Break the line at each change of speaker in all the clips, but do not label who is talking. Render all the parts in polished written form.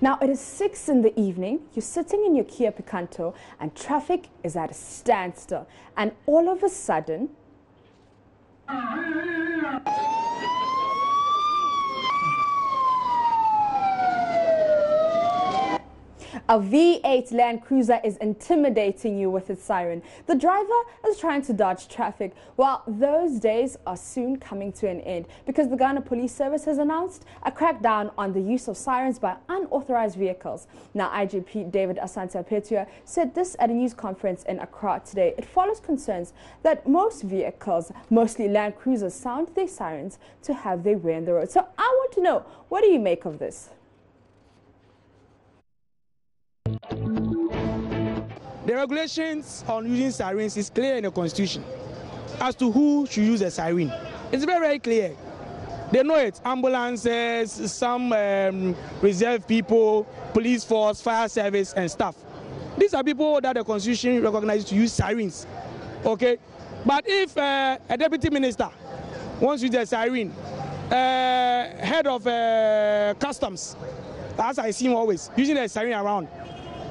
Now, it is 6 in the evening, you're sitting in your Kia Picanto, and traffic is at a standstill. And all of a sudden, a V8 Land Cruiser is intimidating you with its siren. The driver is trying to dodge traffic. Well, those days are soon coming to an end because the Ghana Police Service has announced a crackdown on the use of sirens by unauthorized vehicles. Now, IGP David Asante-Apetua said this at a news conference in Accra today. It follows concerns that most vehicles, mostly Land Cruisers, sound their sirens to have their way on the road. So I want to know, what do you make of this?
The regulations on using sirens is clear in the Constitution as to who should use a siren. It's very, very clear. They know it. Ambulances, some reserve people, police force, fire service, and stuff. These are people that the Constitution recognizes to use sirens. Okay? But if a deputy minister wants to use a siren, head of customs, as I see him always, using a siren around.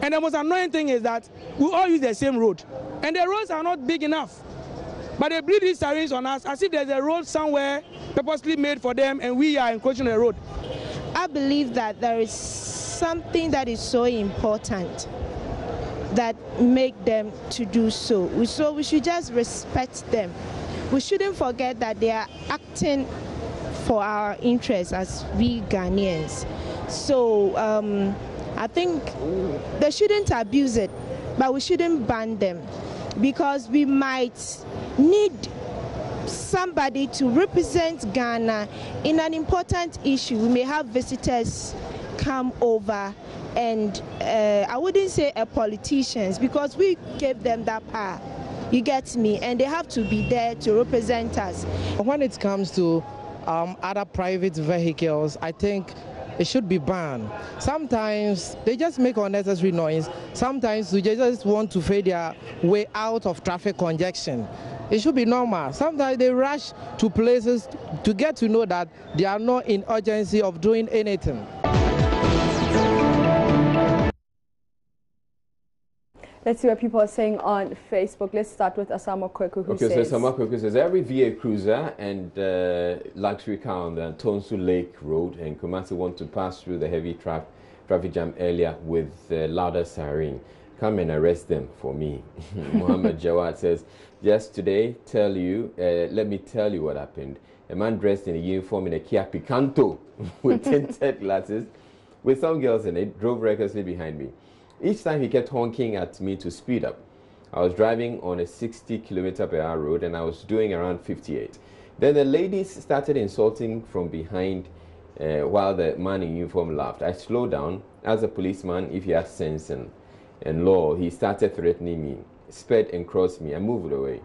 And the most annoying thing is that we all use the same road. And the roads are not big enough. But they bleed these sirens on us as if there's a road somewhere purposely made for them and we are encroaching the road.
I believe that there is something that is so important that make them to do so. So we should just respect them. We shouldn't forget that they are acting for our interests as we Ghanaians. So I think they shouldn't abuse it, but we shouldn't ban them because we might need somebody to represent Ghana in an important issue. We may have visitors come over and I wouldn't say politicians because we gave them that power. You get me? And they have to be there to represent us.
When it comes to other private vehicles, I think it should be banned. Sometimes they just make unnecessary noise. Sometimes they just want to fade their way out of traffic congestion. It should be normal. Sometimes they rush to places to get to know that they are not in urgency of doing anything.
Let's see what people are saying on Facebook. Let's start with Asama Kweku, who says...
Okay, so Asama Kweku says, every V8 cruiser and luxury car on the Tonsu Lake Road and Kumasi want to pass through the heavy traffic jam earlier with louder siren. Come and arrest them for me. Muhammad Jawad says, just today, let me tell you what happened. A man dressed in a uniform in a Kia Picanto with tinted glasses with some girls in it drove recklessly behind me. Each time he kept honking at me to speed up. I was driving on a 60km/h road and I was doing around 58. Then the ladies started insulting from behind while the man in uniform laughed. I slowed down, asked the policeman if he had sense and law. He started threatening me, sped and crossed me. I moved away.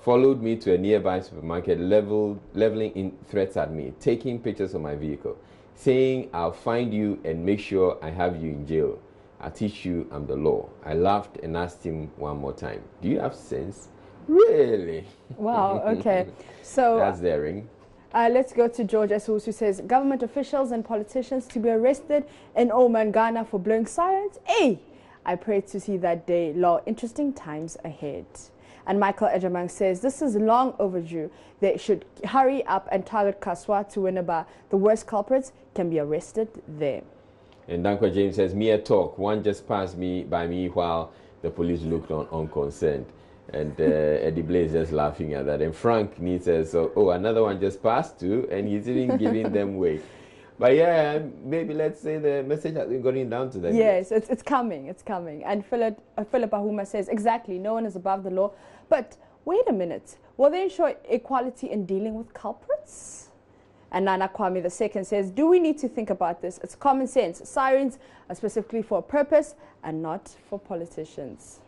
Followed me to a nearby supermarket, leveling in threats at me, taking pictures of my vehicle, saying I'll find you and make sure I have you in jail. I teach you I'm the law. I laughed and asked him one more time, do you have sense? Really?
Wow, okay. So
that's daring.
Let's go to George Esus, who says, government officials and politicians to be arrested in Oman, Ghana for blowing sirens. Hey, I pray to see that day. Law, interesting times ahead. And Michael Ejamang says, this is long overdue. They should hurry up and target Kaswa to Winneba. The worst culprits can be arrested there.
And Dankwa James says, mere talk. One just passed by me while the police looked on unconcerned. And Eddie Blaze just laughing at that. And Frank says, oh, another one just passed too, and he's even giving them way. But yeah, maybe let's say the message has been going down to them.
Yes, it's coming, it's coming. And Philip Ahuma says, exactly, no one is above the law. But wait a minute, will they ensure equality in dealing with culprits? And Nana Kwame II says, do we need to think about this? It's common sense. Sirens are specifically for a purpose and not for politicians.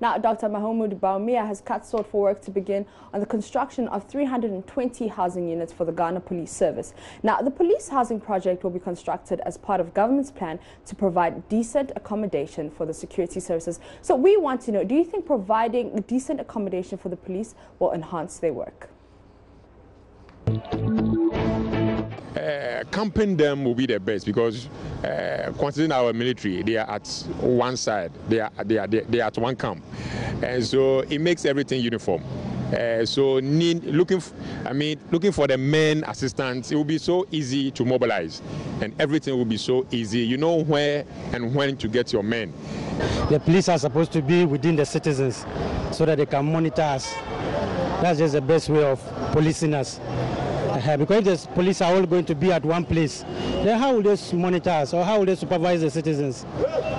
Now, Dr. Mahmoud Baumia has cut short for work to begin on the construction of 320 housing units for the Ghana Police Service. Now, the police housing project will be constructed as part of government's plan to provide decent accommodation for the security services. So we want to know, do you think providing decent accommodation for the police will enhance their work?
camping them will be the best, because considering our military, they are at one side, they are at one camp, and so it makes everything uniform. So looking for the men assistants, it will be so easy to mobilize, and everything will be so easy. You know where and when to get your men.
The police are supposed to be within the citizens so that they can monitor us. That's just the best way of policing us. Because if the police are all going to be at one place, then how will they monitor us, or how will they supervise the citizens?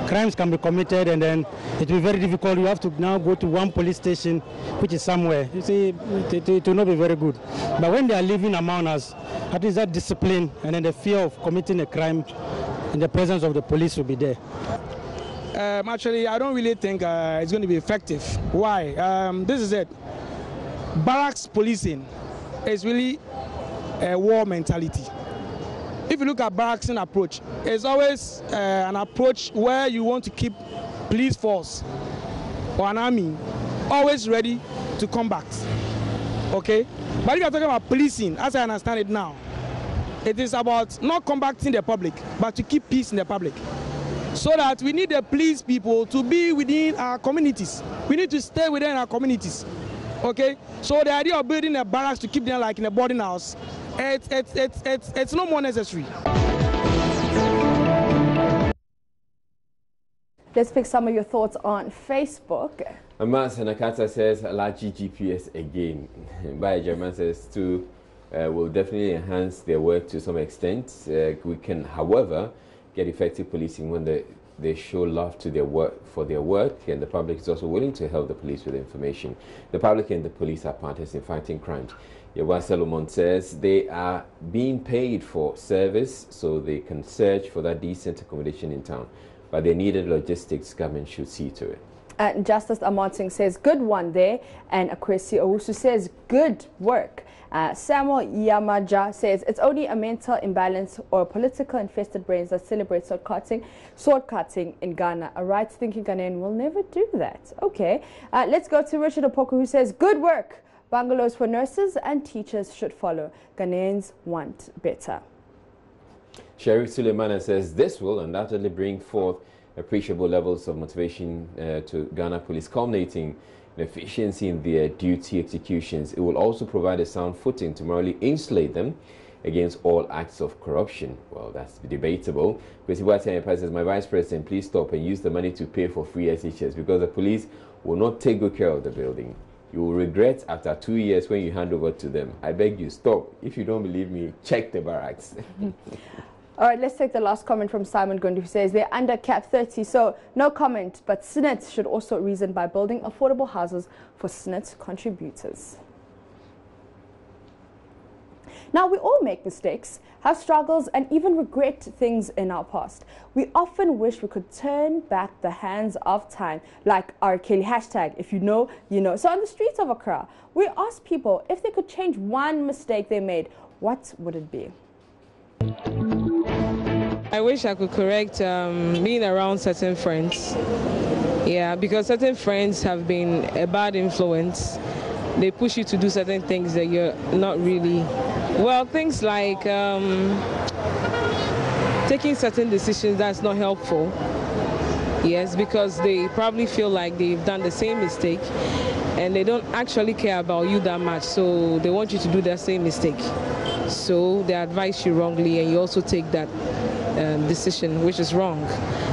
Crimes can be committed, and then it will be very difficult. You have to now go to one police station, which is somewhere. You see, it will not be very good. But when they are living among us, at least that discipline and then the fear of committing a crime in the presence of the police will be there.
Actually, I don't really think it's going to be effective. Why? This is it. Barracks policing is really a war mentality. If you look at barracks approach, it's always an approach where you want to keep police force or an army always ready to combat. Okay? But if you're talking about policing, as I understand it now, it is about not combating the public, but to keep peace in the public. So that we need the police people to be within our communities. We need to stay within our communities. Okay? So the idea of building a barracks to keep them like in a boarding house, it's no more necessary.
Let's pick some of your thoughts on Facebook.
Amas Nakata says, Alaji GPS again. By German says, too, will definitely enhance their work to some extent. We can, however, get effective policing when they show love to their work, for their work, and the public is also willing to help the police with information. The public and the police are partners in fighting crimes. Yawa Solomon says they are being paid for service so they can search for that decent accommodation in town, but they needed logistics. Government should see to it.
And Justice Amonting says, good one there. And Akwesi Owusu says, good work. Samuel Yamaja says, it's only a mental imbalance or political infested brains that celebrate sword cutting in Ghana. A right-thinking Ghanaian will never do that. Okay. Let's go to Richard Opoku, who says, good work. Bungalows for nurses and teachers should follow. Ghanaians want better.
Sherry Suleimana says, this will undoubtedly bring forth appreciable levels of motivation to Ghana police, culminating in efficiency in their duty executions. It will also provide a sound footing to morally insulate them against all acts of corruption. Well, that's debatable. Kwesi says, my vice president, please stop and use the money to pay for free SHS, because the police will not take good care of the building. You will regret after 2 years when you hand over to them. I beg you, stop. If you don't believe me, check the barracks.
All right, let's take the last comment from Simon Gundu, who says they're under cap 30, so no comment, but SNET should also reason by building affordable houses for SNET contributors. Now, we all make mistakes, have struggles, and even regret things in our past. We often wish we could turn back the hands of time, like R. Kelly hashtag, if you know, you know. So on the streets of Accra, we asked people if they could change one mistake they made, what would it be?
I wish I could correct being around certain friends. Yeah, because certain friends have been a bad influence. They push you to do certain things that you're not really. Well, things like taking certain decisions that's not helpful. Yes, because they probably feel like they've done the same mistake and they don't actually care about you that much, so they want you to do that same mistake. So they advise you wrongly and you also take that decision, which is wrong.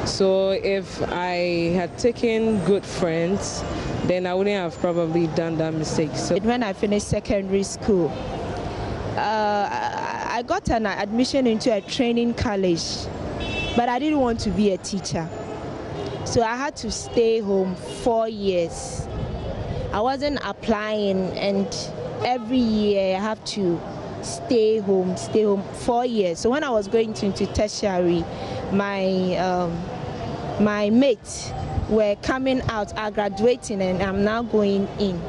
So if I had taken good friends, then I wouldn't have probably done that mistake. So
when I finished secondary school, I got an admission into a training college, but I didn't want to be a teacher. So I had to stay home 4 years. I wasn't applying, and every year I have to stay home 4 years. So when I was going into tertiary, my mates were coming out, are graduating, and I'm now going in.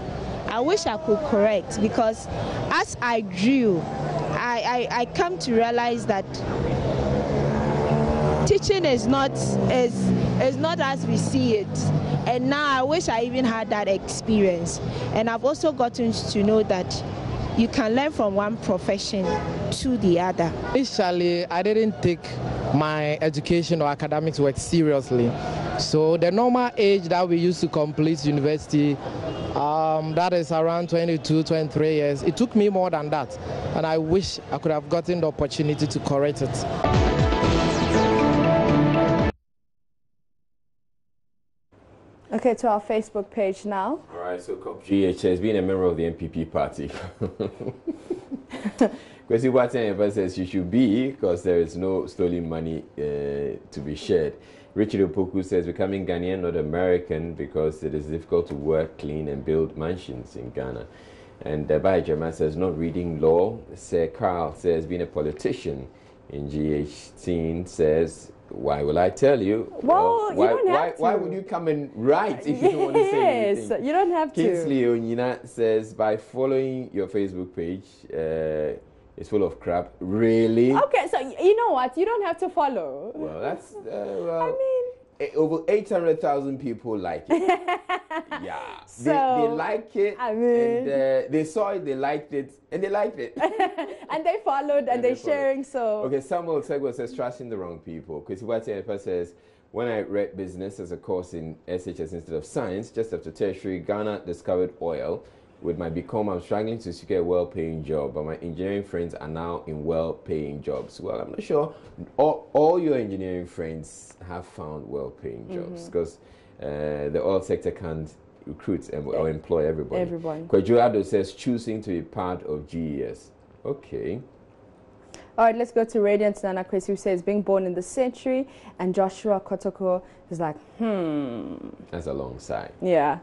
I wish I could correct, because as I grew, I come to realize that teaching is not as we see it. And now I wish I even had that experience. And I've also gotten to know that you can learn from one profession to the other.
Initially, I didn't take my education or academics work seriously. So the normal age that we used to complete university, that is around 22, 23 years. It took me more than that. And I wish I could have gotten the opportunity to correct it.
Okay, to our Facebook page now.
All right, so GH has been a member of the MPP party. Kwesi Boateng says you should be, because there is no stolen money to be shared. Richard Opoku says becoming Ghanaian, not American, because it is difficult to work, clean, and build mansions in Ghana. And Bai German says not reading law. Sir Carl says being a politician in GH18 says, why will I tell you?
Well, you don't have to.
Why would you come and write if you don't want to say anything?
Yes, you don't have to.
Kingsley Onyina says, by following your Facebook page, it's full of crap. Really?
Okay, so you know what? You don't have to follow.
Well, that's,
I mean,
over 800,000 people like it. Yeah.
So,
they like it.
I mean,
and they saw it, they liked it, and they liked it.
and they followed, and they're sharing, so.
Okay, Samuel Segwa says, trusting the wrong people. Kwesi Boateng says, when I read business as a course in SHS instead of science, just after tertiary, Ghana discovered oil. With my BCom, I'm struggling to secure a well-paying job, but my engineering friends are now in well-paying jobs. Well, I'm not sure all your engineering friends have found well-paying jobs, because the oil sector can't recruit or employ everybody. Kwajuado says choosing to be part of GES. Okay.
All right, let's go to Radiant Nana Chris, who says being born in the century, and Joshua Kotoko is like,
That's a long sigh.
Yeah.